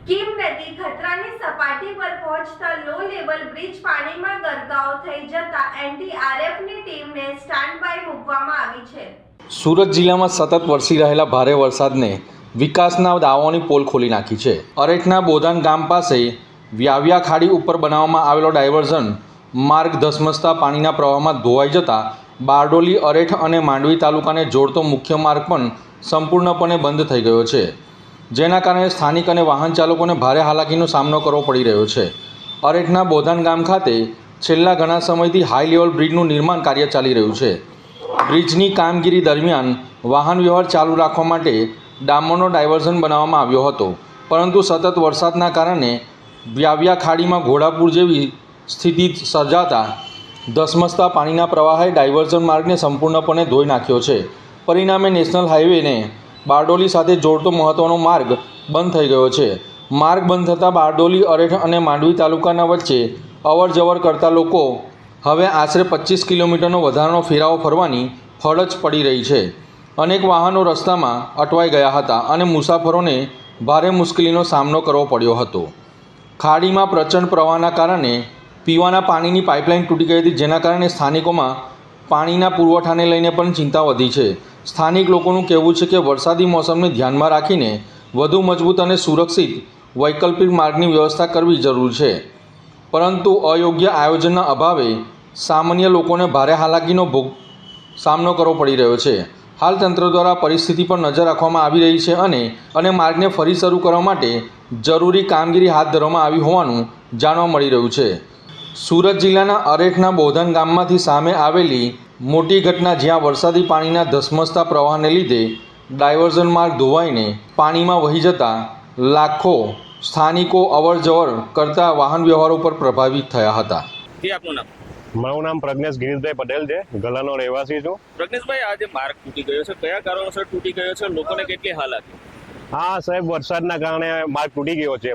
કીમ નદી ખતરાની સપાટી પર પહોંચતા લો લેવલ બ્રિજ પાણીમાં ગરકાવ થઈ જતા એનડીઆરએફની ટીમને સ્ટેન્ડ બાય મૂકવામાં આવી છે। સુરત જિલ્લામાં સતત વરસી રહેલા ભારે વરસાદને વિકાસના દાવોની પોલ ખોલી નાખી છે। અરેઠના બોધાન ગામ પાસે વ્યાવ્યા ખાડી ઉપર બનાવવામાં આવેલો ડાયવર્ઝન માર્ગ ધસમસતા પાણીના પ્રવાહમાં ધોવાઈ જતા બારડોલી, અરેઠ અને માંડવી તાલુકાને જોડતો મુખ્ય માર્ગ પણ સંપૂર્ણપણે બંધ થઈ ગયો છે, જેના કારણે સ્થાનિક અને વાહન ચાલકોને ભારે હાલાકીનો સામનો કરવો પડી રહ્યો છે। અરેઠના બોધાન ગામ ખાતે છેલ્લા ઘણા સમયથી હાઈ લેવલ બ્રિજનું નિર્માણ કાર્ય ચાલી રહ્યું છે। બ્રિજની કામગીરી દરમિયાન વાહન વ્યવહાર ચાલુ રાખવા માટે ડામરનો ડાયવર્ઝન બનાવવામાં આવ્યો હતો, પરંતુ સતત વરસાદના કારણે વ્યાવ્યા ખાડીમાં ઘોડાપુર જેવી સ્થિતિ સર્જાતા ધસમસતા પાણીના પ્રવાહે ડાયવર્ઝન માર્ગને સંપૂર્ણપણે ધોઈ નાખ્યો છે। પરિણામે નેશનલ હાઈવેને બારડોલી સાથે જોડતો મહત્ત્વનો માર્ગ બંધ થઈ ગયો છે। માર્ગ બંધ થતાં બારડોલી, અરેઠ અને માંડવી તાલુકાના વચ્ચે અવર જવર કરતા લોકો હવે આશરે 25 કિલોમીટરનો વધારાનો ફેરાવો ફરવાની ફરજ પડી રહી છે। અનેક વાહનો રસ્તામાં અટવાઈ ગયા હતા અને મુસાફરોને ભારે મુશ્કેલીનો સામનો કરવો પડ્યો હતો। ખાડીમાં પ્રચંડ પ્રવાહના કારણે પીવાના પાણીની પાઇપલાઇન તૂટી ગઈ હતી, જેના કારણે સ્થાનિકોમાં પાણીના પુરવઠાને લઈને પણ ચિંતા વધી છે। સ્થાનિક લોકોનું કહેવું છે કે વરસાદી મોસમને ધ્યાનમાં રાખીને વધુ મજબૂત અને સુરક્ષિત વૈકલ્પિક માર્ગની વ્યવસ્થા કરવી જરૂર છે, પરંતુ અયોગ્ય આયોજનના અભાવે સામાન્ય લોકોને ભારે હાલાકીનો સામનો કરવો પડી રહ્યો છે। હાલ તંત્ર દ્વારા પરિસ્થિતિ પર નજર રાખવામાં આવી રહી છે અને માર્ગને ફરી શરૂ કરવા માટે જરૂરી કામગીરી હાથ ધરવામાં આવી હોવાનું જાણવા મળી રહ્યું છે। સુરત જિલ્લાના અરેઠના બોધાન ગામમાંથી સામે આવેલી મોટી ઘટના, જ્યાં વરસાદી પાણીના ધસમસતા પ્રવાહને લીધે ડાયવર્ઝન માર્ગ ધોવાઈને પાણીમાં વહી જતા લાખો સ્થાનિકો અવર જવર કરતા વાહન વ્યવહારો પર પ્રભાવિત થયા હતા। આપનું નામ? મારું નામ પ્રજ્ઞેશ ગિરીશભાઈ પટેલ છે, ગલાનો રહેવાસી છું। પ્રજ્ઞેશભાઈ, આ જે માર્ગ તૂટી ગયો છે, કયા કારણોસર તૂટી ગયો છે, લોકોને કેટલી હાલાકી? હા સાહેબ, વરસાદના કારણે માર્ગ તૂટી ગયો છે।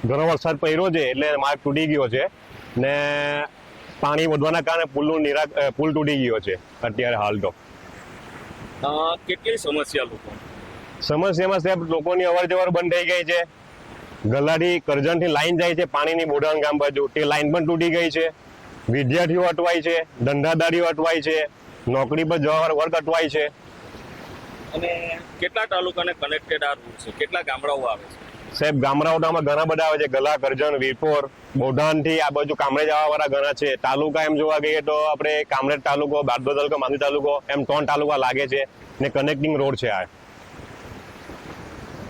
ઘણો વરસાદ પડ્યો છે એટલે માર્ગ તૂટી ગયો છે ને પાણી વધવાના કારણે પુલ તૂટી ગયો છે અત્યારે હાલ તો। કેટલી સમસ્યામાં સાહેબ લોકોની અવર જવર બંધ થઈ ગઈ છે। ગલાથી કરજણથી લાઈન જાય છે પાણીની બોધાન ગામ બાજુ, તે લાઈન પણ તૂટી ગઈ છે। વિદ્યાર્થીઓ અટવાય છે, ધંધાદારીઓ અટવાય છે, નોકરી પર જવા વર્ગ અટવાય છે। અને કેટલા તાલુકાને કનેક્ટેડ આ રૂટ છે? કેટલા ગામડાઓ આવે છે? સાહેબ ગામડાઓ તો ઘણા બધા આવે છે, ગલા, કરજણ, વીરપોર, બોધાનથી આ બાજુ કામરેજ આવવાવાળા ઘણા છે। તાલુકા એમ જોવા ગઈએ તો આપણે કામરેજ તાલુકો, બારડોલી તાલુકો, માંડવી તાલુકો, એમ 3 તાલુકા લાગે છે ને કનેક્ટિંગ રોડ છે આ।